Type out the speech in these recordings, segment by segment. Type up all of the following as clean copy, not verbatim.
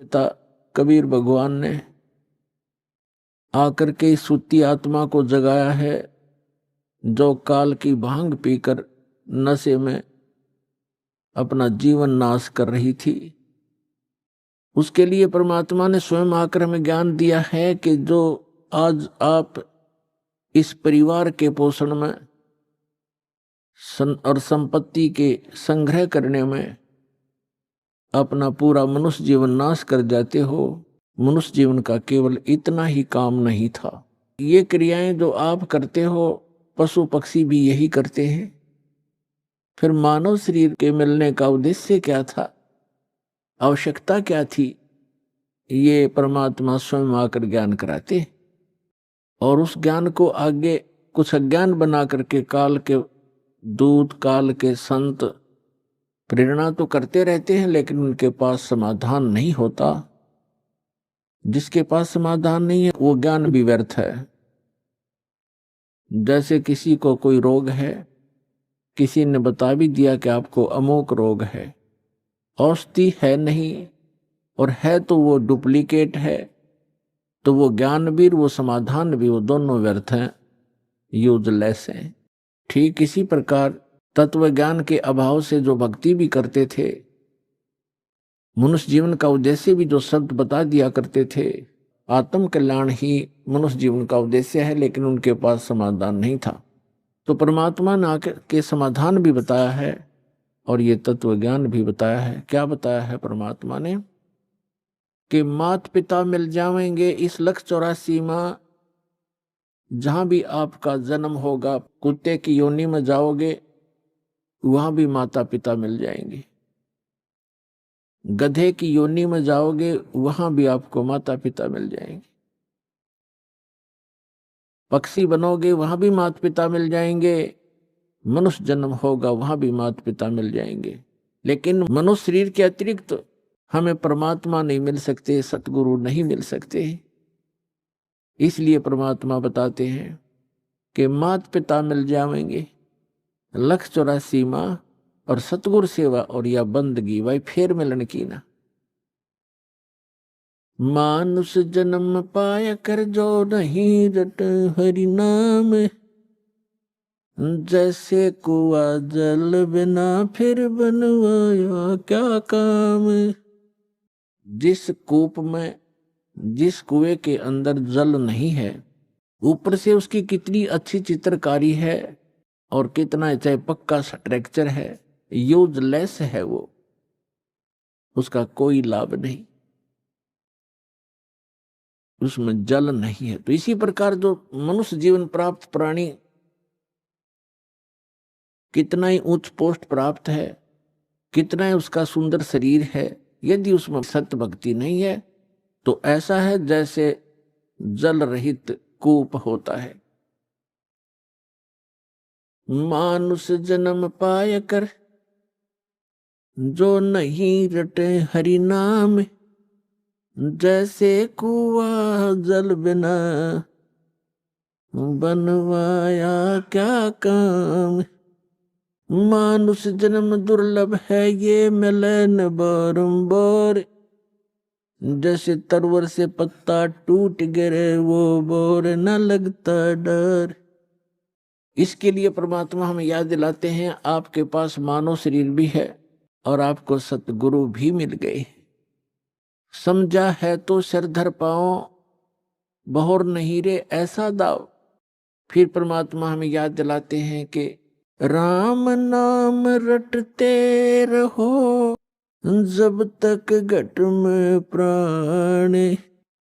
देवता कबीर भगवान ने आकर के सूती आत्मा को जगाया है, जो काल की भांग पीकर नशे में अपना जीवन नाश कर रही थी। उसके लिए परमात्मा ने स्वयं आकर हमें ज्ञान दिया है कि जो आज आप इस परिवार के पोषण में और संपत्ति के संग्रह करने में अपना पूरा मनुष्य जीवन नाश कर जाते हो, मनुष्य जीवन का केवल इतना ही काम नहीं था। ये क्रियाएं जो आप करते हो पशु पक्षी भी यही करते हैं। फिर मानव शरीर के मिलने का उद्देश्य क्या था, आवश्यकता क्या थी, ये परमात्मा स्वयं आकर ज्ञान कराते और उस ज्ञान को आगे कुछ अज्ञान बना करके काल के दूत, काल के संत प्रेरणा तो करते रहते हैं, लेकिन उनके पास समाधान नहीं होता। जिसके पास समाधान नहीं है वो ज्ञान भी व्यर्थ है। जैसे किसी को कोई रोग है, किसी ने बता भी दिया कि आपको अमोक रोग है, औषधि है नहीं और है तो वो डुप्लीकेट है, तो वो ज्ञान भी वो समाधान भी वो दोनों व्यर्थ हैं, यूजलेस हैं। ठीक इसी प्रकार तत्व ज्ञान के अभाव से जो भक्ति भी करते थे, मनुष्य जीवन का उद्देश्य भी जो शब्द बता दिया करते थे, आत्म कल्याण ही मनुष्य जीवन का उद्देश्य है, लेकिन उनके पास समाधान नहीं था। तो परमात्मा ने आकर के समाधान भी बताया है और ये तत्व ज्ञान भी बताया है। क्या बताया है परमात्मा ने कि मात पिता मिल जाएंगे इस 184 माह, जहां भी आपका जन्म होगा, कुत्ते की योनि में जाओगे वहां भी माता पिता मिल जाएंगे, गधे की योनि में जाओगे वहां भी आपको माता पिता मिल जाएंगे, पक्षी बनोगे वहां भी माता पिता मिल जाएंगे, मनुष्य जन्म होगा वहां भी माता पिता मिल जाएंगे। लेकिन मनुष्य शरीर के अतिरिक्त हमें परमात्मा नहीं मिल सकते, सतगुरु नहीं मिल सकते। इसलिए परमात्मा बताते हैं कि माता पिता मिल जाएंगे 184 माह और सतगुरु सेवा और या बंदगी भाई फेर मिलन की ना। मानुष जन्म पाया कर जो नहीं रट हरि नाम, जैसे कुआ जल बिना फिर बनवाया क्या काम। जिस कूप में, जिस कुएं के अंदर जल नहीं है, ऊपर से उसकी कितनी अच्छी चित्रकारी है और कितना चाहे पक्का स्ट्रक्चर है, यूजलेस है वो, उसका कोई लाभ नहीं, उसमें जल नहीं है। तो इसी प्रकार जो मनुष्य जीवन प्राप्त प्राणी कितना ही उच्च पोस्ट प्राप्त है, कितना ही उसका सुंदर शरीर है, यदि उसमें सत्य भक्ति नहीं है तो ऐसा है जैसे जल रहित कूप होता है। मानुष जन्म पाय कर जो नहीं रटे हरि नाम, जैसे कुआ जल बिना बनवाया क्या काम। मानुष जन्म दुर्लभ है ये मिले न बारंबार, जैसे तरवर से पत्ता टूट गिरे वो बोर न लगता डर। इसके लिए परमात्मा हमें याद दिलाते हैं आपके पास मानव शरीर भी है और आपको सतगुरु भी मिल गए। समझा है तो सिर धर पाओ, बहुर नहीं रे ऐसा दाव। फिर परमात्मा हमें याद दिलाते हैं कि राम नाम रटते रहो जब तक घट में प्राण,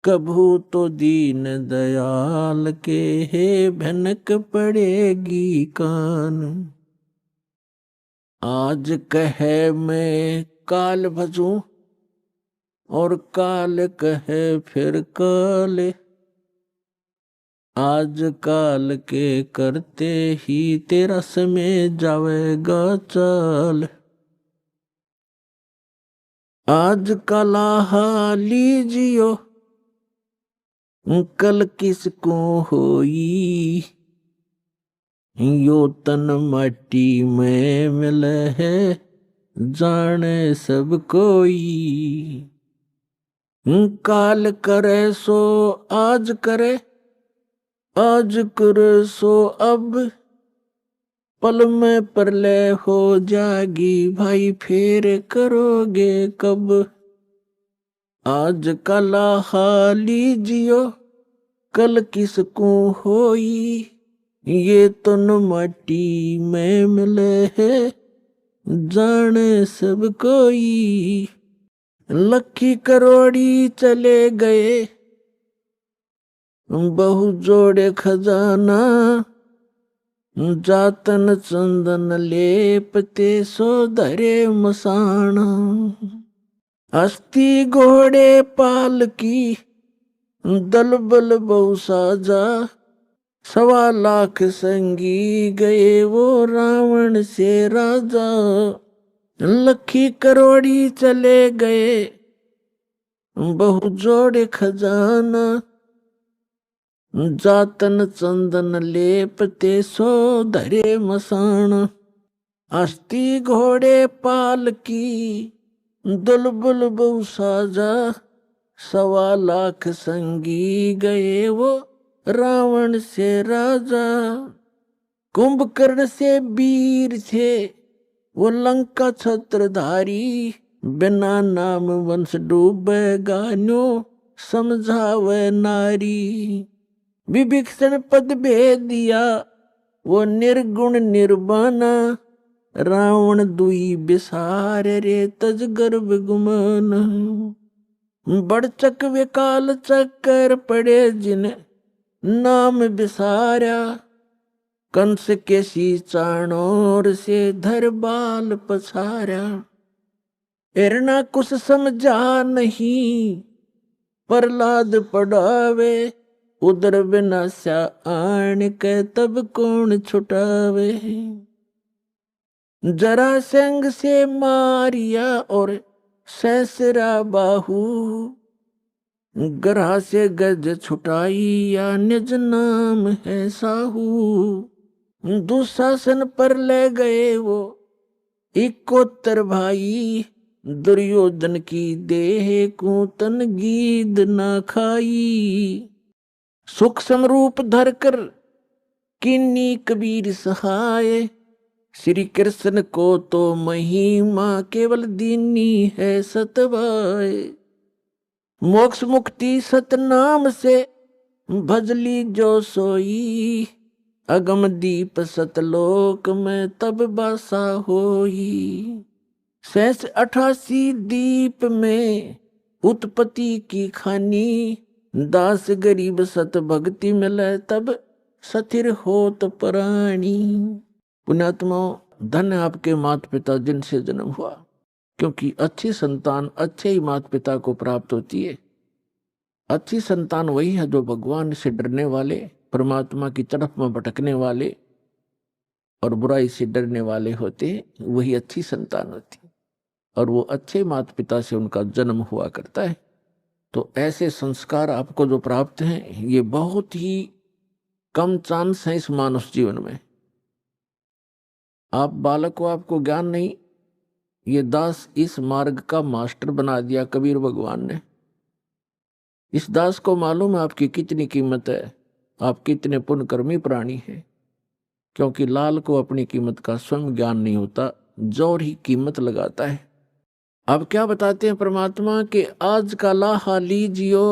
कभू तो दीन दयाल के हे भनक पड़ेगी कान। आज कहे मैं काल भजूं और काल कहे फिर काल, आज काल के करते ही तेरा समय जावेगा चाल। आज कला लीजियो कल किसको होई, यो तन माटी में मिल है जाने सब कोई। काल करे सो आज करे, आज करे सो अब, पल में प्रलय हो जागी भाई फिर करोगे कब। आज कला हाली जियो कल किसको होई, ये तन मट्टी में मिले है जाने सब कोई। लखी करोड़ी चले गए बहु जोड़े खजाना, जातन चंदन लेपते सो धरे मसाना। अस्थि घोड़े पाल की दल बल बहु साजा, 1.25 लाख संगी गए वो रावण से राजा। लखी करोड़ी चले गए बहु जोड़े खजाना, जातन चंदन लेपते सो धरे मसाना। अस्थि घोड़े पाल की दुलबुल बहु साजा, 1.25 लाख संगी गए वो रावण से राजा। कुंभकर्ण से वीर थे वो लंका छत्रधारी, बिना नाम वंश डूबेगा न्यो समझावे नारी। विभीषण पद भेद दिया वो निर्गुण निर्वाणा, रावण दुई बिसार रे तज गर्भ गुमान। बड़चक विकाल चक्कर पड़े जिन नाम बिसारा, कंस के सी चाणोर से धर बाल पछारा। एरना कुछ समझा नहीं प्रहलाद पढ़ावे, उदर विनाशा आन के तब कौन छुटावे। जरासंध से मारिया और सैसरा बाहू, ग्रह से गज छुटाई या निज नाम है साहू। दुशासन पर ले गए वो 71 भाई, दुर्योधन की देह को तन गीद ना खाई। सूक्ष्म रूप धरकर किन्नी कबीर सहाय, श्री कृष्ण को तो महिमा केवल दीनी है सतवाय। मोक्ष मुक्ति सतनाम से भजली जो सोई, अगम दीप सतलोक में तब बासा होई। 88 दीप में उत्पत्ति की खानी, दास गरीब सत भक्ति मिले तब सथिर होत प्राणी। पुण्यात्मा धन्य आपके माता पिता जिनसे जन्म हुआ, क्योंकि अच्छी संतान अच्छे ही माता पिता को प्राप्त होती है। अच्छी संतान वही है जो भगवान से डरने वाले, परमात्मा की तरफ में भटकने वाले और बुराई से डरने वाले होते हैं, वही अच्छी संतान होती है। और वो अच्छे माता पिता से उनका जन्म हुआ करता है। तो ऐसे संस्कार आपको जो प्राप्त हैं, ये बहुत ही कम चांस है इस मानव जीवन में। आप बालक को आपको ज्ञान नहीं, ये दास इस मार्ग का मास्टर बना दिया कबीर भगवान ने। इस दास को मालूम है आपकी कितनी कीमत है, आप कितने पुण्यकर्मी प्राणी हैं, क्योंकि लाल को अपनी कीमत का स्वयं ज्ञान नहीं होता, जोर ही कीमत लगाता है। अब क्या बताते हैं परमात्मा कि आज का लाहा लीजियो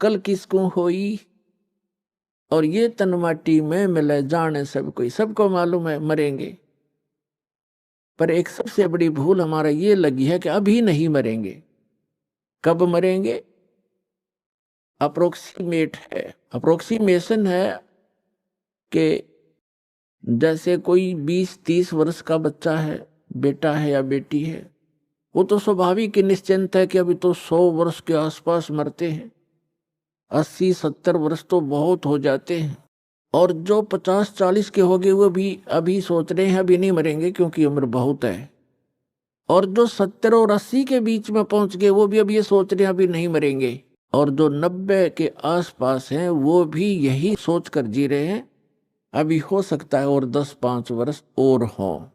कल किसको होई, और ये तन माटी में मिले जाने सब कोई। सबको मालूम है मरेंगे, पर एक सबसे बड़ी भूल हमारा ये लगी है कि अभी नहीं मरेंगे। कब मरेंगे? अप्रोक्सीमेट है, अप्रोक्सीमेशन है कि जैसे कोई 20-30 वर्ष का बच्चा है, बेटा है या बेटी है, वो तो स्वाभाविक निश्चिंत है कि अभी तो 100 वर्ष के आसपास मरते हैं। 80-70 वर्ष तो बहुत हो जाते हैं। और जो 50-40 के हो गए वो भी अभी सोच रहे हैं अभी नहीं मरेंगे क्योंकि उम्र बहुत है। और जो 70 और 80 के बीच में पहुंच गए वो भी अब ये सोच रहे हैं अभी नहीं मरेंगे। और जो 90 के आसपास हैं वो भी यही सोच कर जी रहे हैं अभी हो सकता है और 10-5 वर्ष और हों।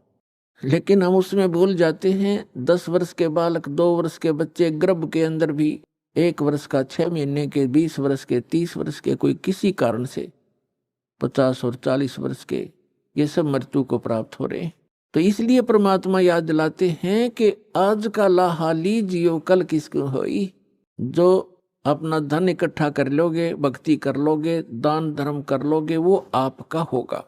लेकिन हम उसमें भूल जाते हैं 10 वर्ष के बालक, 2 वर्ष के बच्चे गर्भ के अंदर भी 1 वर्ष का, 6 महीने के, 20 वर्ष के, 30 वर्ष के, कोई किसी कारण से 50 और 40 वर्ष के, ये सब मृत्यु को प्राप्त हो रहे हैं। तो इसलिए परमात्मा याद दिलाते हैं कि आज का लाहाली जियो कल किसको होई। जो अपना धन इकट्ठा कर लोगे, भक्ति कर लोगे, दान धर्म कर लोगे, वो आपका होगा।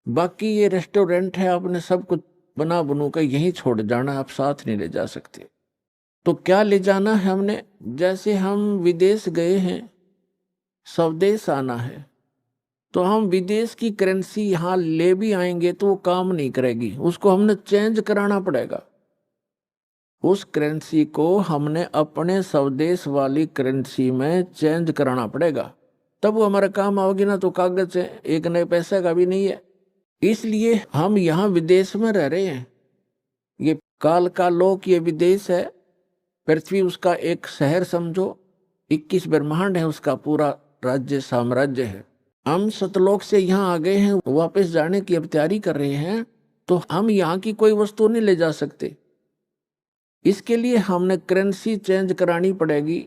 बाकी ये रेस्टोरेंट है, आपने सब कुछ बना बनू कर यहीं छोड़ जाना, आप साथ नहीं ले जा सकते। तो क्या ले जाना है हमने? जैसे हम विदेश गए हैं, स्वदेश आना है, तो हम विदेश की करेंसी यहाँ ले भी आएंगे तो वो काम नहीं करेगी, उसको हमने चेंज कराना पड़ेगा। उस करेंसी को हमने अपने स्वदेश वाली करेंसी में चेंज कराना पड़ेगा, तब वो हमारे काम आओगी। ना तो कागज है, एक नए पैसे का भी नहीं है। इसलिए हम यहाँ विदेश में रह रहे हैं। ये काल का लोक, ये विदेश है। पृथ्वी उसका एक शहर समझो, 21 ब्रह्मांड है उसका पूरा राज्य साम्राज्य है। हम सतलोक से यहाँ आ गए हैं, वापस जाने की अब तैयारी कर रहे हैं, तो हम यहाँ की कोई वस्तु नहीं ले जा सकते। इसके लिए हमने करेंसी चेंज करानी पड़ेगी।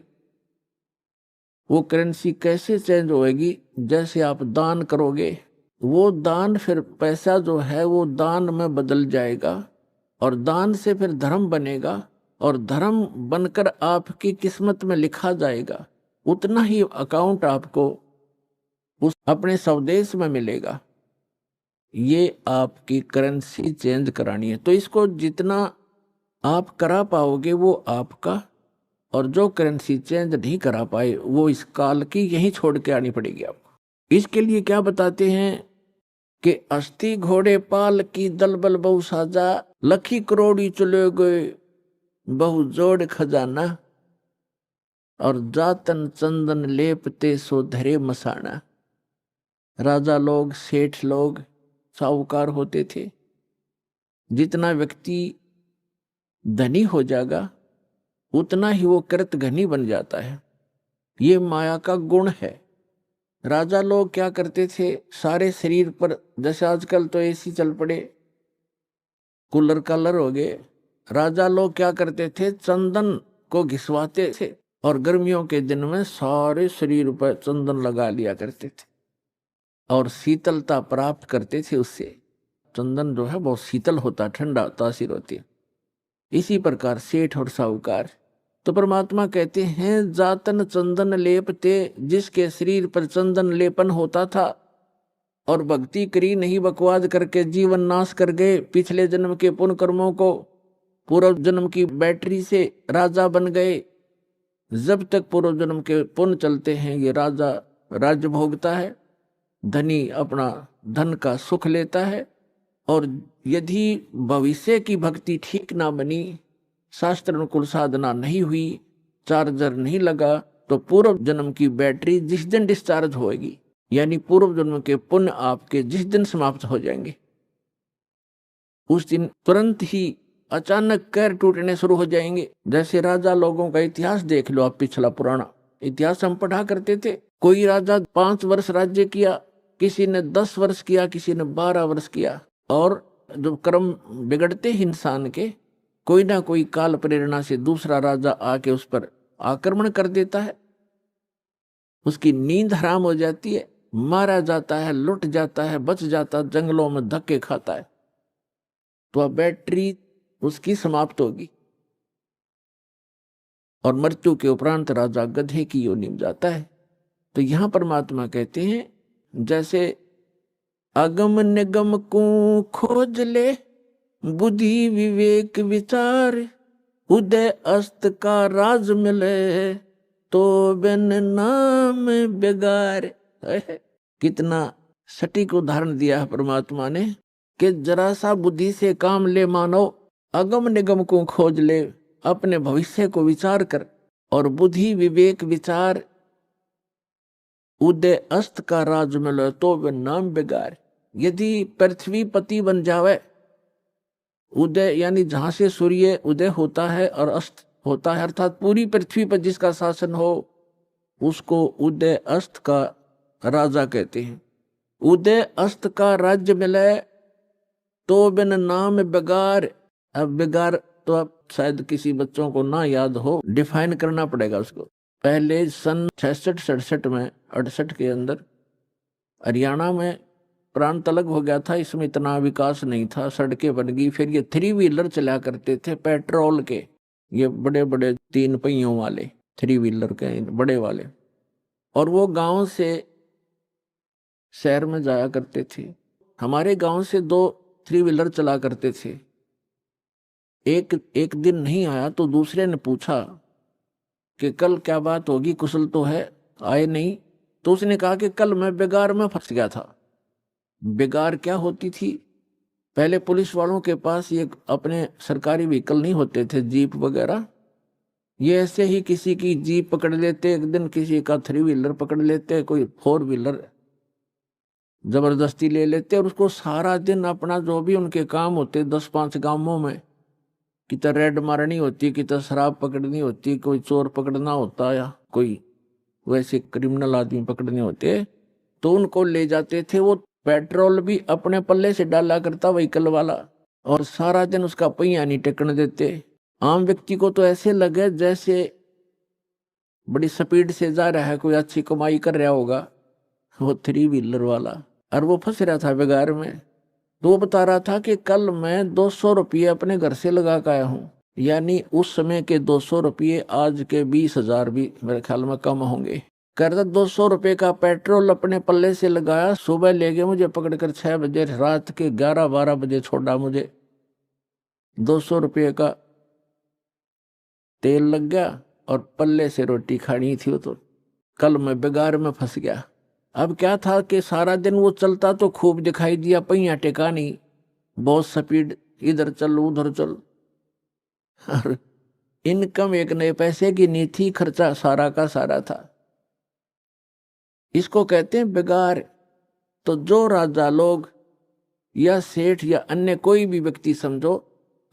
वो करेंसी कैसे चेंज होएगी? जैसे आप दान करोगे, वो दान फिर पैसा जो है वो दान में बदल जाएगा, और दान से फिर धर्म बनेगा, और धर्म बनकर आपकी किस्मत में लिखा जाएगा। उतना ही अकाउंट आपको उस अपने स्वदेश में मिलेगा। ये आपकी करेंसी चेंज करानी है। तो इसको जितना आप करा पाओगे वो आपका, और जो करेंसी चेंज नहीं करा पाए वो इस काल की यहीं छोड़ के आनी पड़ेगी आपको। इसके लिए क्या बताते हैं कि अस्थि घोड़े पाल की दलबल बहु साजा, लखी करोड़ी चले गए बहु जोड़ खजाना, और जातन चंदन लेपते सो धरे मसाना। राजा लोग, सेठ लोग, साहूकार होते थे। जितना व्यक्ति धनी हो जाएगा उतना ही वो कृत घनी बन जाता है। ये माया का गुण है। राजा लोग क्या करते थे, सारे शरीर पर, जैसे आजकल तो एसी चल पड़े, कूलर कालर हो गए, राजा लोग क्या करते थे, चंदन को घिसवाते थे, और गर्मियों के दिन में सारे शरीर पर चंदन लगा लिया करते थे, और शीतलता प्राप्त करते थे उससे। चंदन जो है बहुत शीतल होता, ठंडा तासीर होती है। इसी प्रकार सेठ और साहूकार। तो परमात्मा कहते हैं, जातन चंदन लेपते, जिसके शरीर पर चंदन लेपन होता था और भक्ति करी नहीं, बकवाद करके जीवन नाश कर गए, पिछले जन्म के पुण्य कर्मों को पूर्व जन्म की बैटरी से राजा बन गए। जब तक पूर्व जन्म के पुण्य चलते हैं ये राजा राज्य भोगता है, धनी अपना धन का सुख लेता है। और यदि भविष्य की भक्ति ठीक ना बनी, शास्त्र अनुकूल साधना नहीं हुई, चार्जर नहीं लगा, तो पूर्व जन्म की बैटरी जिस दिन डिस्चार्ज होएगी, यानी पूर्व जन्म के पुण्य आपके जिस दिन समाप्त हो जाएंगे, उस दिन तुरंत ही अचानक कैर टूटने शुरू हो जाएंगे। जैसे राजा लोगों का इतिहास देख लो आप, पिछला पुराना इतिहास हम पढ़ा करते थे। कोई राजा 5 वर्ष राज्य किया, किसी ने 10 वर्ष किया, किसी ने 12 वर्ष किया। और जो कर्म बिगड़ते इंसान के, कोई ना कोई काल प्रेरणा से दूसरा राजा आके उस पर आक्रमण कर देता है, उसकी नींद हराम हो जाती है, मारा जाता है, लुट जाता है, बच जाता, जंगलों में धक्के खाता है, तो वह बैटरी उसकी समाप्त होगी। और मृत्यु के उपरांत राजा गधे की योनि में जाता है। तो यहां परमात्मा कहते हैं, जैसे अगम निगम को खोज ले, बुद्धि विवेक विचार, उदय अस्त का राज मिले, तो बिन नाम बेगार। कितना सटीक उदाहरण दिया है परमात्मा ने कि जरा सा बुद्धि से काम ले मानो, अगम निगम को खोज ले, अपने भविष्य को विचार कर, और बुद्धि विवेक विचार, उदय अस्त का राज मिले, तो बिन नाम बेगार। यदि पृथ्वी पति बन जावे, उदय यानी जहां से सूर्य उदय होता है और अस्त होता है, अर्थात पूरी पृथ्वी पर जिसका शासन हो, उसको उदय अस्त का राजा कहते हैं। उदय अस्त का राज्य मिले तो बिन नाम बेगार। अब बेगार तो अब शायद किसी बच्चों को ना याद हो, डिफाइन करना पड़ेगा उसको। पहले सन 66-67 में 68 के अंदर हरियाणा में प्रांत अलग हो गया था, इसमें इतना विकास नहीं था, सड़कें बन गई। फिर ये 3 व्हीलर चला करते थे पेट्रोल के, ये बड़े बड़े 3 पहियों वाले 3 व्हीलर के बड़े वाले, और वो गांव से शहर में जाया करते थे। हमारे गांव से 2 3 व्हीलर चला करते थे। एक दिन नहीं आया तो दूसरे ने पूछा कि कल क्या बात होगी, कुशल तो है, आए नहीं। तो उसने कहा कि कल मैं बिगार में फंस गया था। बिगार क्या होती थी? पहले पुलिस वालों के पास ये अपने सरकारी व्हीकल नहीं होते थे, जीप वगैरह। ये ऐसे ही किसी की जीप पकड़ लेते, एक दिन किसी का 3 व्हीलर पकड़ लेते, कोई 4 व्हीलर जबरदस्ती ले लेते, और उसको सारा दिन अपना जो भी उनके काम होते 10-5 गांवों में, कितना रेड मारनी होती, कितना शराब पकड़नी होती, कोई चोर पकड़ना होता या कोई वैसे क्रिमिनल आदमी पकड़ने होते, तो उनको ले जाते थे। वो पेट्रोल भी अपने पल्ले से डाला करता व्हीकल वाला, और सारा दिन उसका पहिया नहीं टेकने देते। आम व्यक्ति को तो ऐसे लगे जैसे बड़ी स्पीड से जा रहा है, कोई अच्छी कमाई कर रहा होगा वो 3 व्हीलर वाला, और वो फंस रहा था बिगार में। तो वो बता रहा था कि कल मैं 200 रुपये अपने घर से लगा कर आया हूँ, यानी उस समय के 200 रुपये आज के 20,000 भी मेरे ख्याल में कम होंगे। कहता 200 रुपये का पेट्रोल अपने पल्ले से लगाया, सुबह ले गए मुझे पकड़कर 6 बजे, रात के 11-12 बजे छोड़ा मुझे। 200 रुपये का तेल लग गया और पल्ले से रोटी खानी थी। वो तो कल मैं बिगार में फंस गया। अब क्या था कि सारा दिन वो चलता तो खूब दिखाई दिया, पहिया टेका नहीं, बहुत स्पीड, इधर चल उधर चल, और इनकम 1 नए पैसे की नहीं थी, खर्चा सारा का सारा था। इसको कहते हैं बिगार। तो जो राजा लोग या सेठ या अन्य कोई भी व्यक्ति समझो,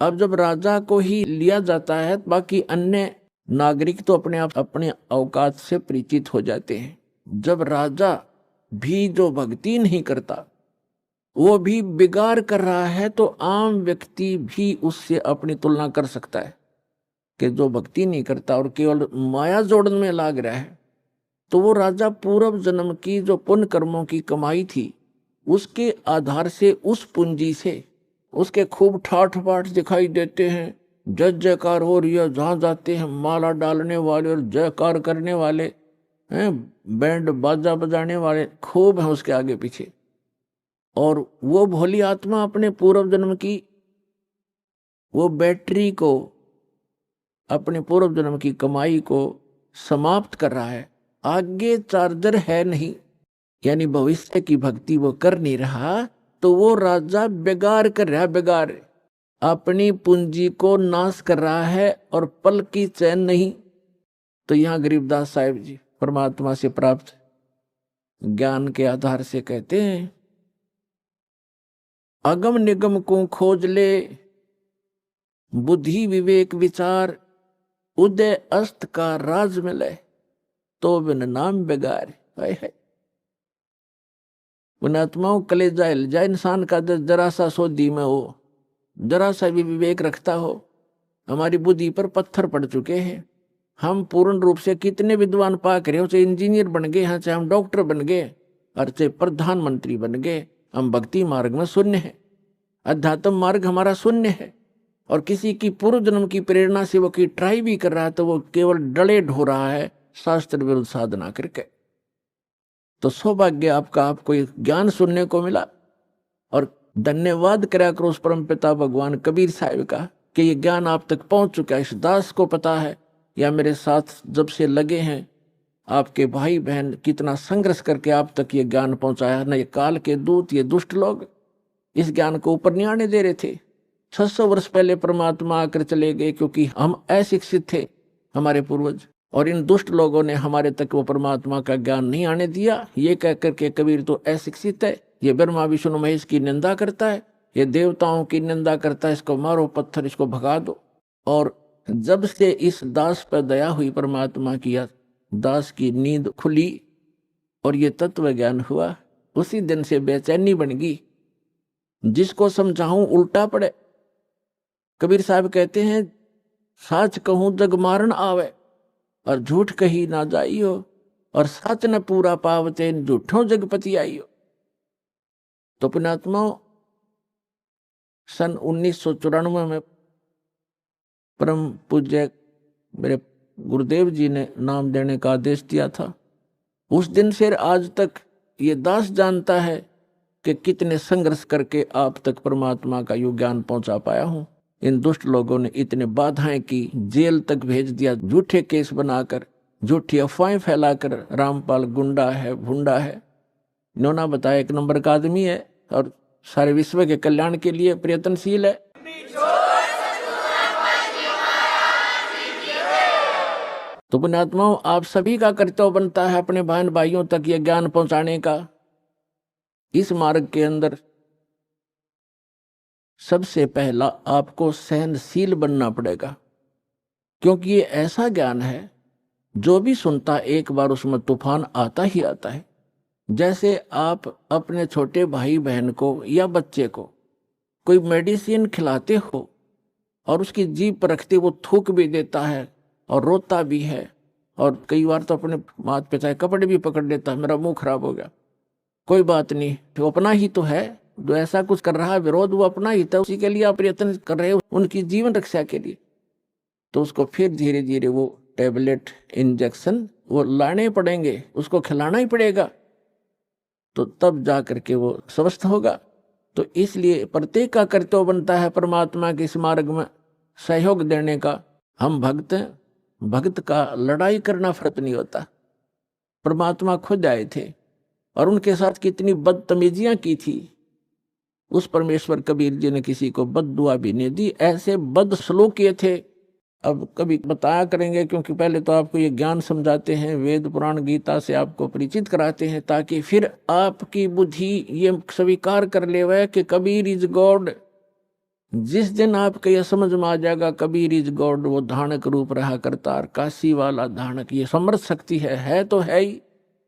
अब जब राजा को ही लिया जाता है, बाकी अन्य नागरिक तो अपने आप अपने औकात से परिचित हो जाते हैं। जब राजा भी जो भक्ति नहीं करता, वो भी बिगाड़ कर रहा है, तो आम व्यक्ति भी उससे अपनी तुलना कर सकता है कि जो भक्ति नहीं करता और केवल माया जोड़न में लाग रहा है, तो वो राजा पूर्व जन्म की जो पुण्य कर्मों की कमाई थी, उसके आधार से, उस पूंजी से उसके खूब ठाठ बाट दिखाई देते हैं, जय जयकार हो रही है, जहां जाते हैं माला डालने वाले और जयकार करने वाले हैं, बैंड बाजा बजाने वाले खूब हैं उसके आगे पीछे। और वो भोली आत्मा अपने पूर्व जन्म की वो बैटरी को, अपने पूर्व जन्म की कमाई को समाप्त कर रहा है, आगे चार्जर है नहीं, यानी भविष्य की भक्ति वो कर नहीं रहा। तो वो राजा बेगार कर रहा है, बेगार अपनी पूंजी को नाश कर रहा है, और पल की चैन नहीं। तो यहां गरीबदास साहिब जी परमात्मा से प्राप्त ज्ञान के आधार से कहते हैं, अगम निगम को खोज ले, बुद्धि विवेक विचार, उदय अस्त का राज मिले, तो बिन नाम बेगार। हाय हाय, उन आत्माओं कलेजा हिल जाए इंसान का, जरा सा सोधी में हो, जरा सा भी विवेक रखता हो। हमारी बुद्धि पर पत्थर पड़ चुके हैं, हम पूर्ण रूप से कितने विद्वान पाक रहे हो, चाहे इंजीनियर बन गए हैं, चाहे हम डॉक्टर बन गए, और चाहे प्रधानमंत्री बन गए, हम भक्ति मार्ग में शून्य है, अध्यात्म मार्ग हमारा शून्य है। और किसी की पूर्व जन्म की प्रेरणा से वो की ट्राई भी कर रहा है, तो वो केवल डले ढो रहा है शास्त्र विरुद्ध साधना करके। तो सौभाग्य आपका, आपको एक ज्ञान सुनने को मिला, और धन्यवाद करा करो उस परम पिता भगवान कबीर साहिब का कि ये ज्ञान आप तक पहुंच चुका है। इस दास को पता है, या मेरे साथ जब से लगे हैं आपके भाई बहन, कितना संघर्ष करके आप तक ये ज्ञान पहुंचाया। न ये काल के दूत, ये दुष्ट लोग इस ज्ञान को ऊपर नहीं आने दे रहे थे। 600 वर्ष पहले परमात्मा आकर चले गए, क्योंकि हम अशिक्षित थे, हमारे पूर्वज, और इन दुष्ट लोगों ने हमारे तक वो परमात्मा का ज्ञान नहीं आने दिया। ये कह करके कबीर तो अशिक्षित है, ये ब्रह्मा विष्णु महेश की निंदा करता है, ये देवताओं की निंदा करता है, इसको मारो पत्थर, इसको भगा दो। और जब से इस दास पर दया हुई परमात्मा की, दास की नींद खुली और ये तत्व ज्ञान हुआ, उसी दिन से बेचैनी बन गई। जिसको समझाऊं उल्टा पड़े, कबीर साहब कहते हैं, साच कहूं जग मारन आवे और झूठ कही ना जाइयो, और सच न पूरा पावते झूठों जगपति आइयो। तो पुण्यात्मा, सन 1994 में परम पूज्य मेरे गुरुदेव जी ने नाम देने का आदेश दिया था। उस दिन से आज तक ये दास जानता है कि कितने संघर्ष करके आप तक परमात्मा का यो ज्ञान पहुंचा पाया हूं। इन दुष्ट लोगों ने इतने बाधाएं की, जेल तक भेज दिया, झूठे केस बनाकर, झूठी अफवाहें फैलाकर। रामपाल गुंडा है, भुंडा है, इन्होंने बताया 1 नंबर का आदमी है और सारे विश्व के कल्याण के लिए प्रयत्नशील है। तो पुण्यात्माओं, आप सभी का कर्तव्य बनता है अपने बहन भाइयों तक यह ज्ञान पहुंचाने का। इस मार्ग के अंदर सबसे पहला आपको सहनशील बनना पड़ेगा, क्योंकि ये ऐसा ज्ञान है जो भी सुनता एक बार उसमें तूफान आता ही आता है। जैसे आप अपने छोटे भाई बहन को या बच्चे को कोई मेडिसिन खिलाते हो और उसकी जीभ पर रखते वो थूक भी देता है और रोता भी है, और कई बार तो अपने माथ पे चाहे कपड़े भी पकड़ लेता है, मेरा मुंह खराब हो गया, कोई बात नहीं, वो अपना ही तो है, जो ऐसा कुछ कर रहा है विरोध वो अपना ही था, उसी के लिए आप प्रयत्न कर रहे हो उनकी जीवन रक्षा के लिए। तो उसको फिर धीरे धीरे वो टैबलेट, इंजेक्शन वो लाने पड़ेंगे, उसको खिलाना ही पड़ेगा, तो तब जा करके वो स्वस्थ होगा। तो इसलिए प्रत्येक का कर्तव्य बनता है परमात्मा के इस मार्ग में सहयोग देने का। हम भक्त हैं, भक्त का लड़ाई करना फर्क नहीं होता। परमात्मा खुद आए थे और उनके साथ कितनी बदतमीजियां की थी। उस परमेश्वर कबीर जी ने किसी को बद्दुआ भी नहीं दी, ऐसे बद श्लोक किए थे। अब कभी बताया करेंगे, क्योंकि पहले तो आपको ये ज्ञान समझाते हैं, वेद पुराण गीता से आपको परिचित कराते हैं, ताकि फिर आपकी बुद्धि ये स्वीकार कर ले वह कि कबीर इज गॉड। जिस दिन आपको यह समझ में आ जाएगा कबीर इज गॉड, वो धानक रूप रहा करतार, काशी वाला धानक, ये समर्थ शक्ति है तो है ही,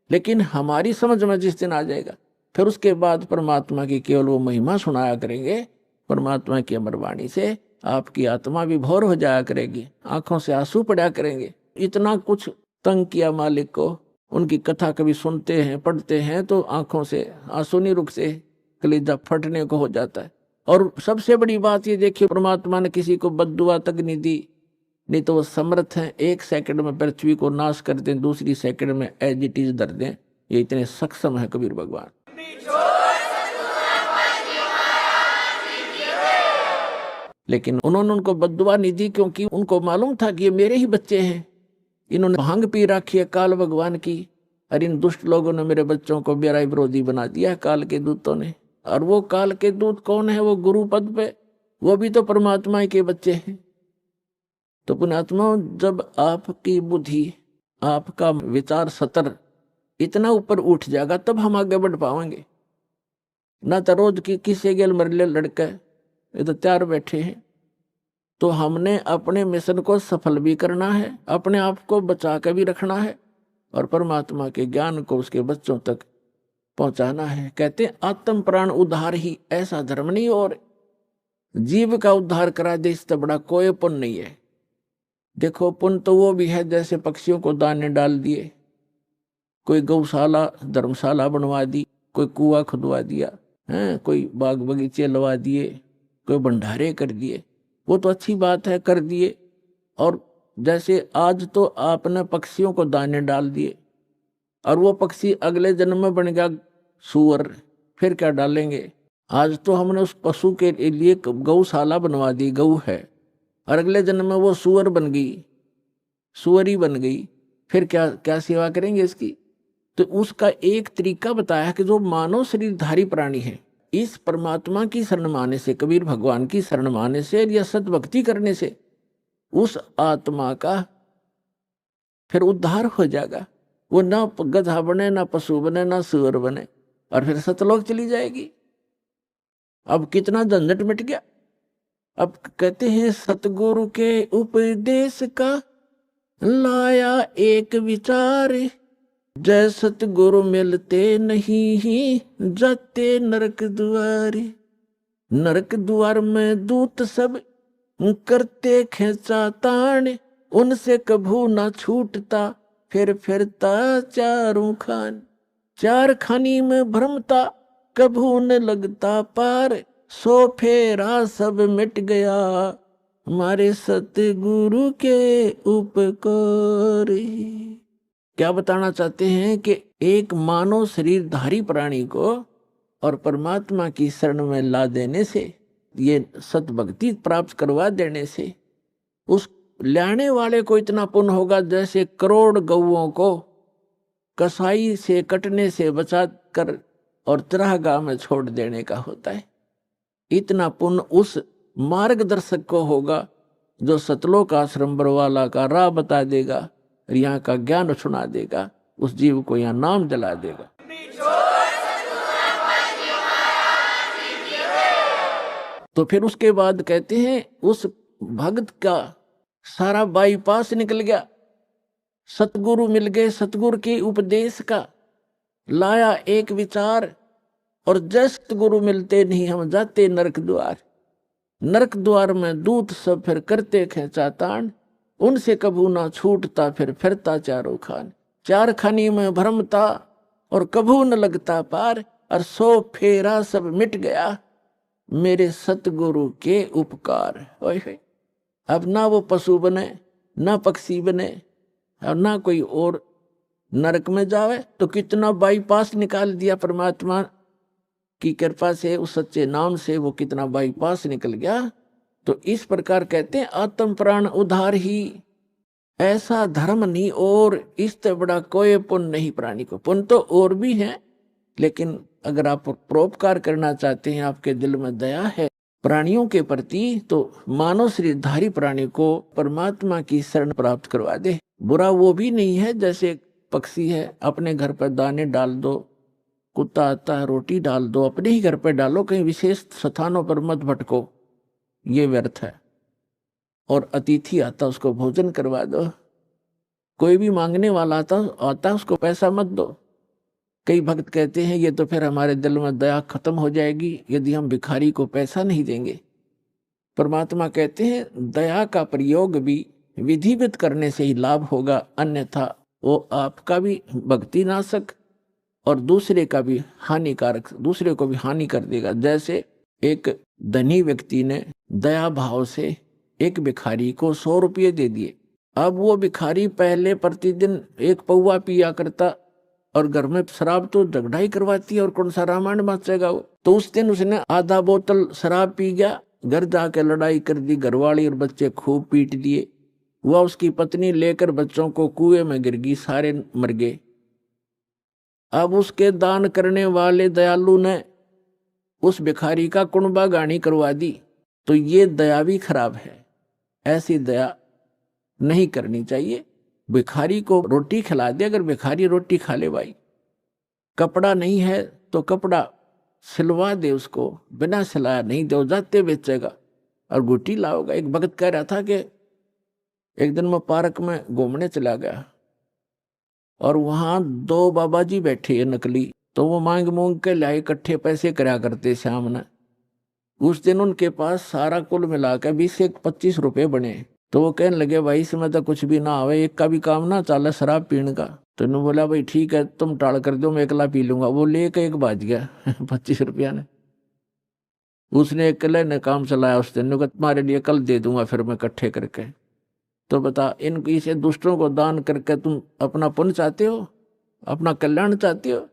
लेकिन हमारी समझ में जिस दिन आ जाएगा, फिर उसके बाद परमात्मा की केवल वो महिमा सुनाया करेंगे। परमात्मा की अमर वाणी से आपकी आत्मा भी भोर हो जाया करेगी, आंखों से आंसू पड़ा करेंगे। इतना कुछ तंग किया मालिक को, उनकी कथा कभी सुनते हैं पढ़ते हैं तो आंखों से आंसू नहीं रुकते, कलेजा फटने को हो जाता है। और सबसे बड़ी बात ये देखिए, परमात्मा ने किसी को बद्दुआ तक नहीं दी, नहीं तो वो समर्थ हैं 1 सेकंड में पृथ्वी को नाश कर दें, दूसरी सेकंड में एज इट इज धर दें। ये इतने सक्षम है कबीर भगवान। लेकिन उन्होंने उनको बद्दुआ नहीं दी, क्योंकि उनको मालूम था कि ये मेरे ही बच्चे हैं। इन्होंने भांग पी रखी है काल भगवान की, और इन दुष्ट लोगों ने मेरे बच्चों को मेरा विरोधी बना दिया है काल के दूतों ने। और वो काल के दूत कौन है? वो गुरु पद पे, वो भी तो परमात्मा के बच्चे हैं। तो पुण्यात्मा, जब आपकी बुद्धि, आपका विचार सतर इतना ऊपर उठ जाएगा, तब हम आगे बढ़ पाएंगे। ना तो रोज की किसी गेल मरले लड़के ये तो तैयार बैठे हैं। तो हमने अपने मिशन को सफल भी करना है, अपने आप को बचा के भी रखना है, और परमात्मा के ज्ञान को उसके बच्चों तक पहुंचाना है। कहते हैं आत्म प्राण उद्धार ही ऐसा धर्म नहीं, और जीव का उद्धार करा दे इससे बड़ा कोई पुण्य नहीं है। देखो, पुण्य तो वो भी है जैसे पक्षियों को दाने डाल दिए, कोई गौशाला धर्मशाला बनवा दी, कोई कुआं खुदवा दिया है, कोई बाग बगीचे लगा दिए, कोई भंडारे कर दिए, वो तो अच्छी बात है, कर दिए। और जैसे आज तो आपने पक्षियों को दाने डाल दिए, और वो पक्षी अगले जन्म में बन गया सूअर, फिर क्या डालेंगे? आज तो हमने उस पशु के लिए गौशाला बनवा दी, गऊ है, और अगले जन्म में वो सूअर बन गई, सूअरी बन गई, फिर क्या क्या सेवा करेंगे इसकी? तो उसका एक तरीका बताया कि जो मानव शरीरधारी प्राणी है, इस परमात्मा की शरण माने से, कबीर भगवान की शरण माने से या सद्भक्ति करने से उस आत्मा का फिर उद्धार हो जाएगा। वो ना गधा बने, ना पशु बने, ना सूअर बने, और फिर सतलोक चली जाएगी। अब कितना झंझट मिट गया। अब कहते हैं सतगुरु के उपदेश का लाया एक विचार, जय सतगुरु मिलते नहीं जाते नरक द्वारे। नरक द्वार में दूत सब करते खेचा तान, उनसे कभू ना छूटता, फिर फिरता चारों खान। चार खानी में भ्रमता, कभू न लगता पार, सो फेरा सब मिट गया, हमारे सतगुरु के उपकार। क्या बताना चाहते हैं कि एक मानव शरीरधारी प्राणी को और परमात्मा की शरण में ला देने से, ये सतभक्ति प्राप्त करवा देने से उस लाने वाले को इतना पुण्य होगा जैसे करोड़ गौओं को कसाई से कटने से बचा कर और चरागाह में छोड़ देने का होता है। इतना पुण्य उस मार्गदर्शक को होगा जो सतलोक आश्रम बरवाला का राह बता देगा, यहाँ का ज्ञान सुना देगा, उस जीव को यहाँ नाम दिला देगा। तो फिर उसके बाद कहते हैं उस भक्त का सारा बाईपास निकल गया, सतगुरु मिल गए, सतगुरु के उपदेश का लाया एक विचार, और जस्ट गुरु मिलते नहीं हम जाते नरक द्वार। नरक द्वार में दूत सब फिर करते खेचा तान, उनसे कभू ना छूटता, फिर फिरता चारों खान। चार खानी में भ्रमता और कभू न लगता पार, और सो फेरा सब मिट गया, मेरे सतगुरु के उपकार। अब ना वो पशु बने, ना पक्षी बने, और ना कोई और नरक में जावे, तो कितना बाईपास निकाल दिया परमात्मा की कृपा से, उस सच्चे नाम से वो कितना बाईपास निकल गया। तो इस प्रकार कहते हैं आत्म प्राण उद्धार ही, ऐसा धर्म नहीं और इससे बड़ा कोई पुण्य नहीं प्राणी को। पुण्य तो और भी है, लेकिन अगर आप परोपकार करना चाहते हैं, आपके दिल में दया है प्राणियों के प्रति, तो मानव शरीरधारी प्राणी को परमात्मा की शरण प्राप्त करवा दे। बुरा वो भी नहीं है जैसे पक्षी है, अपने घर पर दाने डाल दो, कुत्ता आता है रोटी डाल दो, अपने ही घर पर डालो, कहीं विशेष स्थानों पर मत भटको, ये व्यर्थ है। और अतिथि आता उसको भोजन करवा दो, कोई भी मांगने वाला आता उसको पैसा मत दो। कई भक्त कहते हैं ये तो फिर हमारे दिल में दया खत्म हो जाएगी यदि हम भिखारी को पैसा नहीं देंगे। परमात्मा कहते हैं दया का प्रयोग भी विधिवत करने से ही लाभ होगा, अन्यथा वो आपका भी भक्ति नाशक और दूसरे का भी हानिकारक, दूसरे को भी हानि कर देगा। जैसे एक धनी व्यक्ति ने दया भाव से एक भिखारी को 100 रुपये दे दिए। अब वो भिखारी पहले प्रतिदिन 1 पौवा पिया करता और घर में शराब तो झगड़ा ही करवाती है और कौन सा रामायण बाँचेगा वो। तो उस दिन उसने आधा बोतल शराब पी गया, घर जाके लड़ाई कर दी, घरवाली और बच्चे खूब पीट दिए। वह उसकी पत्नी लेकर बच्चों को कुएं में गिर गई, सारे मर गए। अब उसके दान करने वाले दयालु ने उस भिखारी का कुणबा गानी करवा दी। तो ये दया भी खराब है, ऐसी दया नहीं करनी चाहिए। भिखारी को रोटी खिला दे, अगर भिखारी रोटी खा ले भाई, कपड़ा नहीं है तो कपड़ा सिलवा दे उसको, बिना सिलाया नहीं दो जाते बेचेगा और गुटी लाओगा। एक भगत कह रहा था कि एक दिन मैं पार्क में घूमने चला गया और वहां 2 बाबा जी बैठे हैं नकली, तो वो मांग मूंग के लाए, इकट्ठे पैसे करा करते शाम ने। उस दिन उनके पास सारा कुल मिलाकर 20 से 25 रुपए बने। तो वो कहने लगे भाई इसमें तो कुछ भी ना आवे, एक का भी काम ना चले शराब पीने का। तो इन्होंने बोला भाई ठीक है तुम टाल कर दो, मैं अकेला पी लूंगा। वो लेके एक बाज गया 25 रुपया ने। उसने अकेले ने काम चलाया उस दिन, तुम्हारे लिए कल दे दूंगा फिर मैं इकट्ठे करके। तो बता, इन इसे दुष्टों को दान करके तुम अपना पुण्य चाहते हो, अपना कल्याण चाहते हो?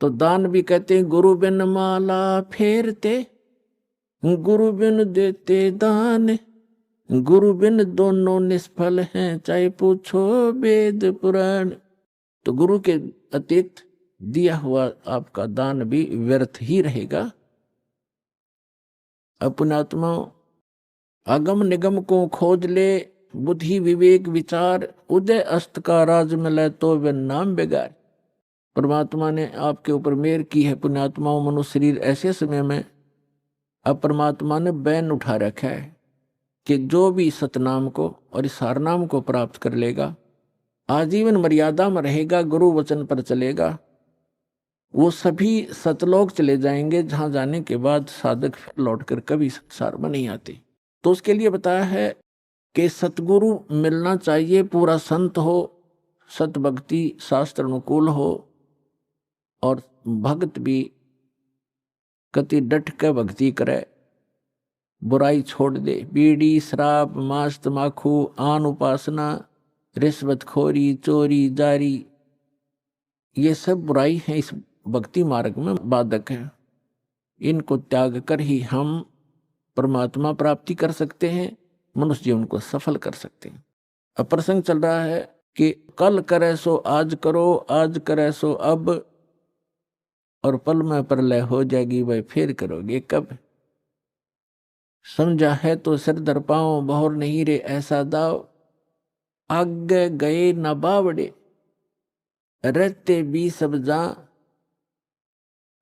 तो दान भी कहते हैं गुरु बिन माला फेरते, गुरु बिन देते दान, गुरु बिन दोनों निष्फल हैं, चाहे पूछो वेद पुराण। तो गुरु के अतिरिक्त दिया हुआ आपका दान भी व्यर्थ ही रहेगा। अपनात्मा अगम निगम को खोज ले, बुद्धि विवेक विचार, उदय अस्त का राज मिले तो वे नाम बेगार। परमात्मा ने आपके ऊपर मेहर की है पुण्यात्माओं। मनुष्य शरीर ऐसे समय में अब परमात्मा ने बैन उठा रखा है कि जो भी सतनाम को और इस हारनाम को प्राप्त कर लेगा, आजीवन मर्यादा में रहेगा, गुरु वचन पर चलेगा, वो सभी सतलोक चले जाएंगे, जहां जाने के बाद साधक लौटकर कभी संसार में नहीं आते। तो उसके लिए बताया है कि सतगुरु मिलना चाहिए, पूरा संत हो, सत भक्ति शास्त्र अनुकूल हो, और भक्त भी कति डट के भक्ति करे, बुराई छोड़ दे। बीड़ी शराब मांस तमाकू आन उपासना रिश्वतखोरी चोरी जारी, ये सब बुराई है, इस भक्ति मार्ग में बाधक है। इनको त्याग कर ही हम परमात्मा प्राप्ति कर सकते हैं, मनुष्य जीवन को सफल कर सकते हैं। अब प्रसंग चल रहा है कि कल करे सो आज करो, आज करे सो अब, और पल में प्रलय हो जाएगी, वह फिर करोगे कब। समझा है तो सिर धर पाओ, बहुर नहीं रे ऐसा दाव, आगे गए न बावड़े रहते भी सब जा,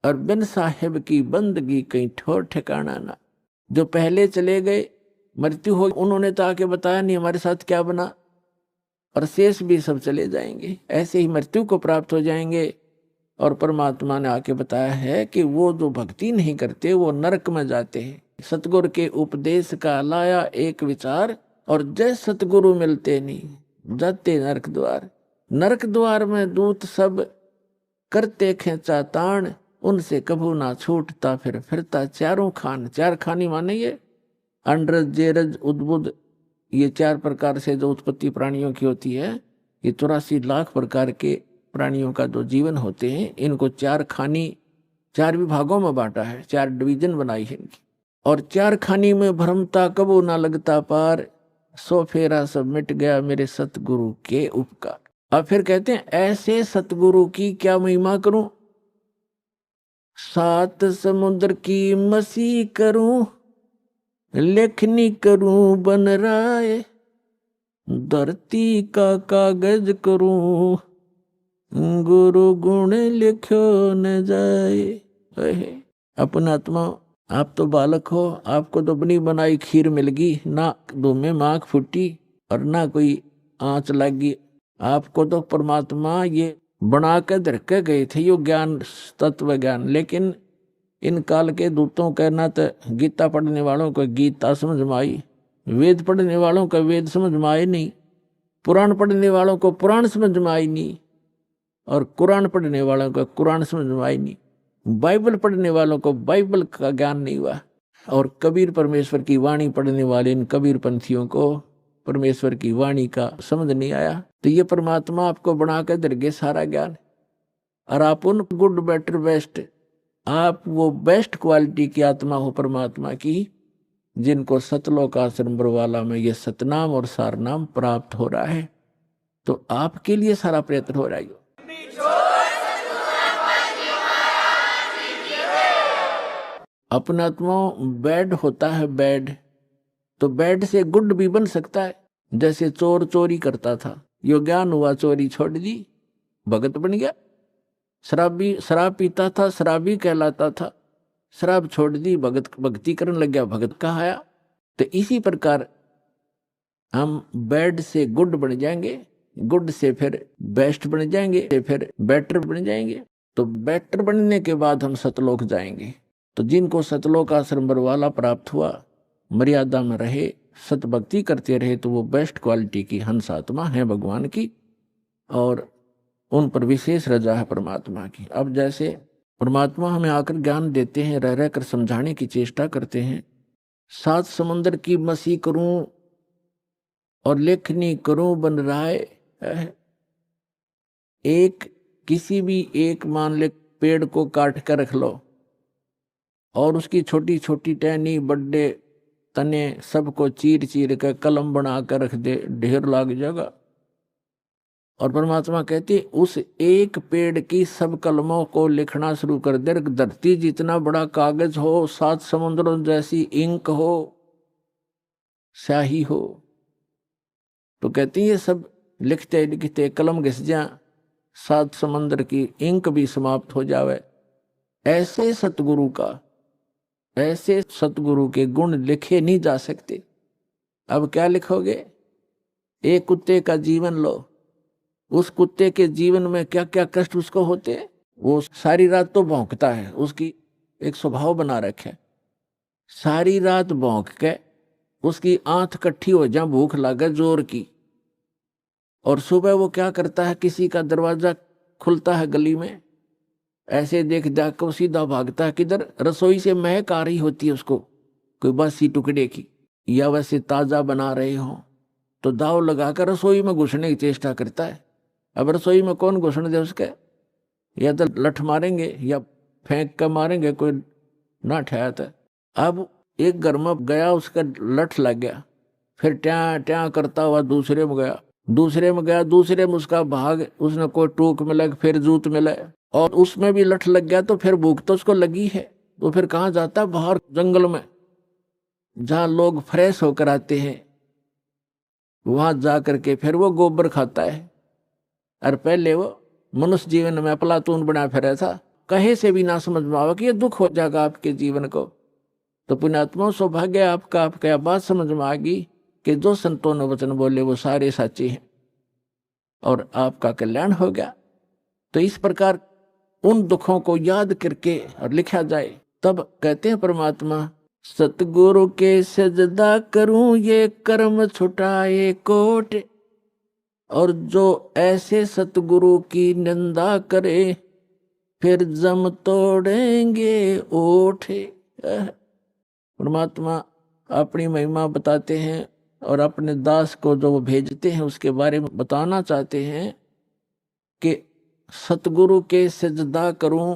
और बिन साहिब की बंदगी कहीं ठोर ठिकाना ना। जो पहले चले गए, मृत्यु हो, उन्होंने तो आके बताया नहीं हमारे साथ क्या बना, और शेष भी सब चले जाएंगे, ऐसे ही मृत्यु को प्राप्त हो जाएंगे। और परमात्मा ने आके बताया है कि वो जो भक्ति नहीं करते वो नरक में जाते हैं। सतगुरु के उपदेश का लाया एक विचार, और जय सतगुरु मिलते नहीं जाते नरक द्वार। नरक द्वार में दूत सब करते खेचा ताण, उनसे कभू ना छूटता फिर फिरता चारों खान। चार खानी माने ये अंडरज जेरज उद्बुद, ये चार प्रकार से जो उत्पत्ति प्राणियों की होती है, ये 84 लाख प्रकार के प्राणियों का जो जीवन होते हैं, इनको चार खानी, चार विभागों में बांटा है, चार डिवीजन बनाई है इनकी। और चार खानी में भ्रमता कबो ना लगता पार, सो फेरा सब मिट गया मेरे सतगुरु के उपकार। अब फिर कहते हैं ऐसे सतगुरु की क्या महिमा करूं, सात समुद्र की मसी करूं, लेखनी करूं बन राय, धरती का कागज करूं, गुरु गुण लिखो न जाए। अपना आत्मा, आप तो बालक हो, आपको तो बनी बनाई खीर मिल गई, ना दो में माख फूटी और ना कोई आंच लगी। आपको तो परमात्मा ये बना के धर के गए थे, यो ज्ञान तत्व ज्ञान। लेकिन इन काल के दूतों के ना तो गीता पढ़ने वालों को गीता समझ में आई, वेद पढ़ने वालों को वेद समझ में आए नहीं, पुराण पढ़ने वालों को पुराण समझ में आई नहीं, और कुरान पढ़ने वालों को कुरान समझ में आई नहीं, बाइबल पढ़ने वालों को बाइबल का ज्ञान नहीं हुआ, और कबीर परमेश्वर की वाणी पढ़ने वाले इन कबीर पंथियों को परमेश्वर की वाणी का समझ नहीं आया। तो ये परमात्मा आपको बना कर दे गए सारा ज्ञान, और आप उन गुड बेटर बेस्ट, आप वो बेस्ट क्वालिटी की आत्मा हो परमात्मा की, जिनको सतलोक आश्रम बरवाला में ये सतनाम और सारनाम प्राप्त हो रहा है। तो आपके लिए सारा प्रयत्न हो रहा है। अपना आत्मा बैड होता है, बैड तो बैड से गुड भी बन सकता है। जैसे चोर चोरी करता था, यो ज्ञान हुआ, चोरी छोड़ दी, भगत बन गया। शराबी शराब पीता था, शराबी कहलाता था, शराब छोड़ दी, भगत भक्ति करने लग गया, भगत कहाया। तो इसी प्रकार हम बैड से गुड बन जाएंगे, गुड से फिर बेस्ट बन जाएंगे, फिर बेटर बन जाएंगे। तो बेटर बनने के बाद हम सतलोक जाएंगे। तो जिनको सतलोक आश्रम बरवाला प्राप्त हुआ, मर्यादा में रहे, सत भक्ति करते रहे, तो वो बेस्ट क्वालिटी की हंस आत्मा है भगवान की, और उन पर विशेष रजा है परमात्मा की। अब जैसे परमात्मा हमें आकर ज्ञान देते हैं, रह रह कर समझाने की चेष्टा करते हैं। सात समुद्र की मसी करूं और लेखनी करूं बन राय। एक किसी भी एक मान ले पेड़ को काट कर रख लो, और उसकी छोटी छोटी टहनी बड़े तने सबको चीर चीर कर कलम बना कर रख दे, ढेर लाग जाएगा। और परमात्मा कहती उस एक पेड़ की सब कलमों को लिखना शुरू कर दे। धरती जितना बड़ा कागज हो, सात समुद्रों जैसी इंक हो, स्याही हो, तो कहती ये सब लिखते लिखते कलम घिस जा, सात समुद्र की इंक भी समाप्त हो जावे। ऐसे सतगुरु का, ऐसे सतगुरु के गुण लिखे नहीं जा सकते। अब क्या लिखोगे? एक कुत्ते का जीवन लो, उस कुत्ते के जीवन में क्या क्या कष्ट उसको होते हैं। वो सारी रात तो भौंकता है, उसकी एक स्वभाव बना रखे, सारी रात भौंक के उसकी आंत कट्ठी हो जा, भूख लागे जोर की, और सुबह वो क्या करता है, किसी का दरवाजा खुलता है गली में, ऐसे देख देख कर सीधा भागता है किधर, रसोई से महक आ रही होती है उसको कोई बासी टुकड़े की, या वैसे ताजा बना रहे हो, तो दाव लगाकर रसोई में घुसने की चेष्टा करता है। अब रसोई में कौन घुसने दे उसके, या तो लठ मारेंगे या फेंक कर मारेंगे, कोई ना ठहरता। अब एक घर में गया, उसका लठ लग गया, फिर ट्या ट्या करता हुआ दूसरे में गया, दूसरे में गया, दूसरे में उसका भाग, उसने कोई टूक मिला, फिर जूत मिला, और उसमें भी लठ लग गया, तो फिर भूख तो उसको लगी है, तो फिर कहाँ जाता है, बाहर जंगल में जहाँ लोग फ्रेश होकर आते हैं, वहां जा करके फिर वो गोबर खाता है। और पहले वो मनुष्य जीवन में अफलातून बना फिरा था, कहे से भी ना समझ में आवा कि ये दुख हो जाएगा आपके जीवन को। तो पुण्यात्मा सौभाग्य आपका, आपका बात समझ में आ गई कि जो संतों ने वचन बोले वो सारे सच्चे हैं और आपका कल्याण हो गया। तो इस प्रकार उन दुखों को याद करके और लिखा जाए। तब कहते हैं परमात्मा, सतगुरु के सजदा करूं ये कर्म छुटाए कोट, और जो ऐसे सतगुरु की निंदा करे फिर जम तोड़ेंगे ओठ। परमात्मा अपनी महिमा बताते हैं और अपने दास को जो वो भेजते हैं उसके बारे में बताना चाहते हैं कि सतगुरु के सजदा करूं,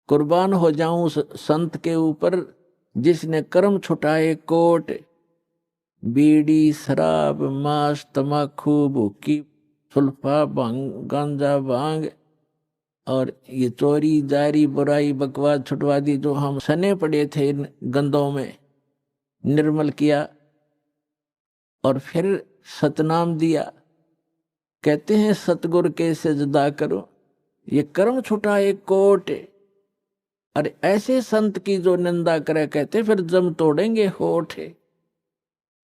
कुर्बान हो जाऊं उस संत के ऊपर जिसने कर्म छुटाए कोट, बीड़ी शराब मांस तमाकू भूकी सुल्फा गांजा भांग और ये चोरी जारी बुराई बकवास छुटवा दी, जो हम सने पड़े थे इन गंदों में, निर्मल किया और फिर सतनाम दिया। कहते हैं सतगुरु के सजदा करो ये कर्म छुटाए कोट, अरे ऐसे संत की जो निंदा करे कहते फिर जम तोड़ेंगे होठ।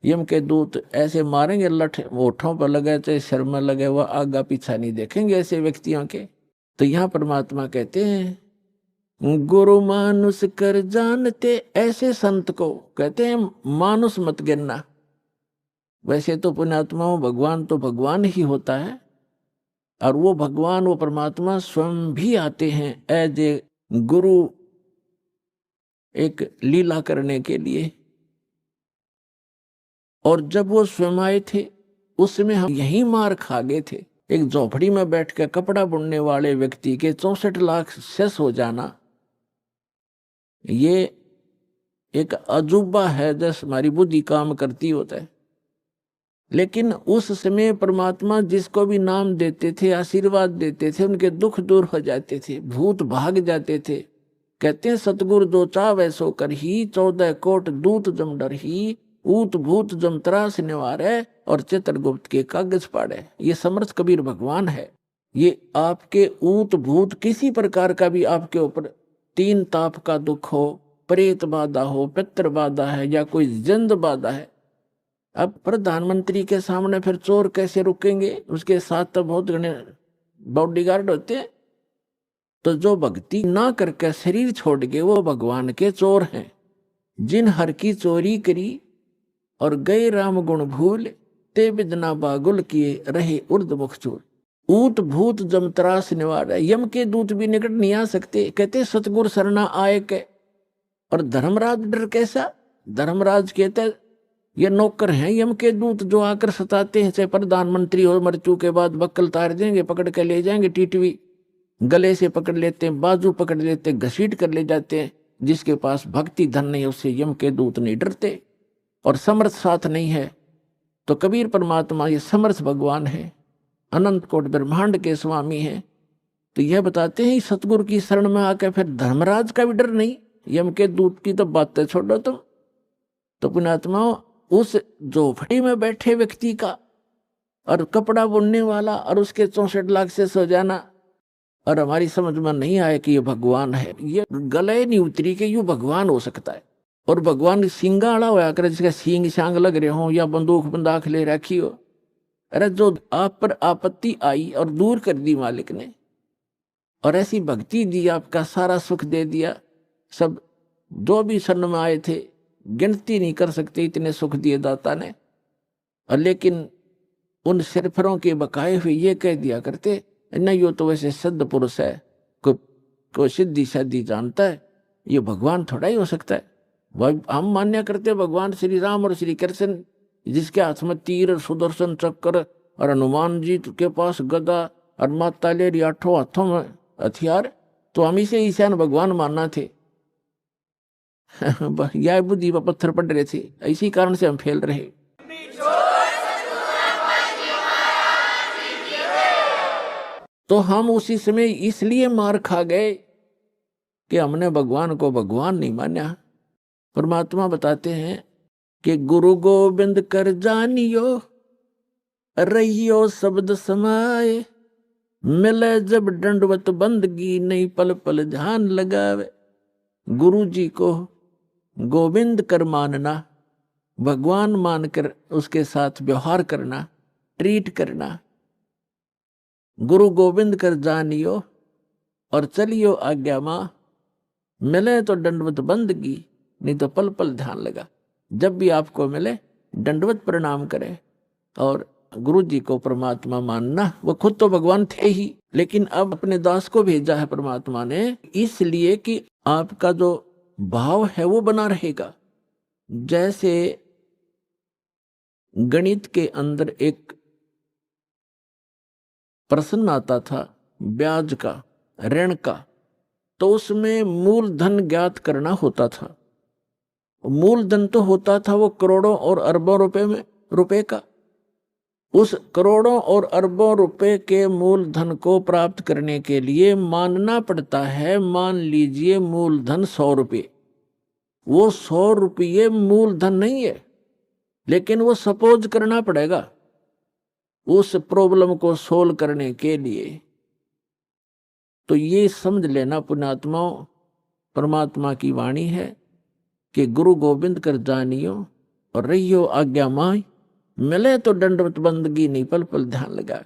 यम के दूत ऐसे मारेंगे लठ, होठों पर लगे चाहे सिर में लगे, वह आगा पीछा नहीं देखेंगे ऐसे व्यक्तियों के। तो यहाँ परमात्मा कहते हैं गुरु मानुष कर जानते, ऐसे संत को कहते हैं मानुष मत गिनना। वैसे तो पुण्यात्माओं भगवान तो भगवान ही होता है, और वो भगवान वो परमात्मा स्वयं भी आते हैं एज ए गुरु, एक लीला करने के लिए। और जब वो स्वयं आए थे उस समय हम यही मार खा गए थे। एक झोपड़ी में बैठ कर कपड़ा बुनने वाले व्यक्ति के 64 लाख सेस हो जाना, ये एक अजूबा है, जैसे हमारी बुद्धि काम करती होता है। लेकिन उस समय परमात्मा जिसको भी नाम देते थे, आशीर्वाद देते थे, उनके दुख दूर हो जाते थे, भूत भाग जाते थे। कहते हैं सतगुरु दो चाव सो कर ही, 14 कोट दूत जम डर ही, ऊत भूत जम त्रास निवारे, और चित्रगुप्त के कागज पाड़े। ये समर्थ कबीर भगवान है। ये आपके ऊत भूत किसी प्रकार का भी आपके ऊपर 3 ताप का दुख हो, प्रेत बाधा हो, पितृ बाधा है या कोई जिंद बाधा है, अब प्रधानमंत्री के सामने फिर चोर कैसे रुकेंगे? उसके साथ तो बहुत घने बॉडीगार्ड होते हैं। तो जो भक्ति ना करके शरीर छोड़ के वो भगवान के चोर हैं। जिन हर की चोरी करी और गए राम गुण भूल, ते बिदना बागुल किए रहे उर्द मुख चूर। ऊत भूत जम त्रास निवार, यम के दूत भी निकट नहीं आ सकते। कहते सतगुर सरना आए के। और धर्मराज डर कैसा? धर्मराज कहते ये नौकर हैं यम के दूत जो आकर सताते हैं, चाहे प्रधानमंत्री हो, मृत्यु के बाद बक्कल तार देंगे, पकड़ के ले जाएंगे, टीटवी गले से पकड़ लेते हैं, बाजू पकड़ लेते हैं, घसीट कर ले जाते हैं। जिसके पास भक्ति धन नहीं उससे यम के दूत नहीं डरते। और समर्थ साथ नहीं है तो कबीर परमात्मा ये समर्थ भगवान है, अनंत कोट ब्रह्मांड के स्वामी हैं। तो यह बताते हैं सतगुरु की शरण में आकर फिर धर्मराज का भी डर नहीं, यम के दूत की तो बातें छोड़ो तुम। तो पुण्यात्मा उस झोपड़ी में बैठे व्यक्ति का और कपड़ा बुनने वाला और उसके 64 लाख से सो जाना, और हमारी समझ में नहीं आया कि ये भगवान है। ये गले नहीं उतरी कि यूं भगवान हो सकता है। और भगवान सिंगाड़ा होया करे, जिसका सींग सांग लग रहे हो या बंदूक बंदाख ले रखी हो। अरे जो आप पर आपत्ति आई और दूर कर दी मालिक ने, और ऐसी भक्ति दी, आपका सारा सुख दे दिया। सब जो भी शरण में आए थे गिनती नहीं कर सकते, इतने सुख दिए दाता ने। और लेकिन उन सिरफरों के बकाए हुए ये कह दिया करते, नहीं यो तो वैसे सिद्ध पुरुष है, को सिद्धि शादी जानता है, ये भगवान थोड़ा ही हो सकता है। वह हम मान्य करते भगवान श्री राम और श्री कृष्ण, जिसके हाथ में तीर, सुदर्शन चक्र, और हनुमान जी के पास गदा, और माता ले आठों हाथों में हथियार, तो हम इसे ईशान भगवान मानना थे। यह बुद्धि पर पत्थर पड़ रहे थे, इसी कारण से हम फेल रहे। तो हम उसी समय इसलिए मार खा गए कि हमने भगवान को भगवान नहीं माना। परमात्मा बताते हैं कि गुरु गोविंद कर जानियो, रहियो शब्द समाए, मिले जब दंडवत बंदगी, नहीं पल पल ध्यान लगावे। गुरु जी को गोविंद कर मानना, भगवान मानकर उसके साथ व्यवहार करना, ट्रीट करना। गुरु गोविंद कर जानियो और चलियो आज्ञा माँ, मिले तो दंडवत बंदगी, नहीं तो पल पल ध्यान लगा। जब भी आपको मिले दंडवत प्रणाम करें और गुरु जी को परमात्मा मानना। वो खुद तो भगवान थे ही, लेकिन अब अपने दास को भेजा है परमात्मा ने, इसलिए कि आपका जो भाव है वो बना रहेगा। जैसे गणित के अंदर एक प्रश्न आता था ब्याज का, ऋण का, तो उसमें मूलधन ज्ञात करना होता था। मूलधन तो होता था वो करोड़ों और अरबों रुपए का। उस करोड़ों और अरबों रुपए के मूलधन को प्राप्त करने के लिए मानना पड़ता है, मान लीजिए मूलधन 100 रुपये। वो 100 रुपये मूलधन नहीं है, लेकिन वो सपोज करना पड़ेगा उस प्रॉब्लम को सोल्व करने के लिए। तो ये समझ लेना पुण्यात्माओं, परमात्मा की वाणी है कि गुरु गोविंद कर जानियो और रहियो आज्ञा माय, मिले तो दंडवत बंदगी, नहीं पल पल ध्यान लगा।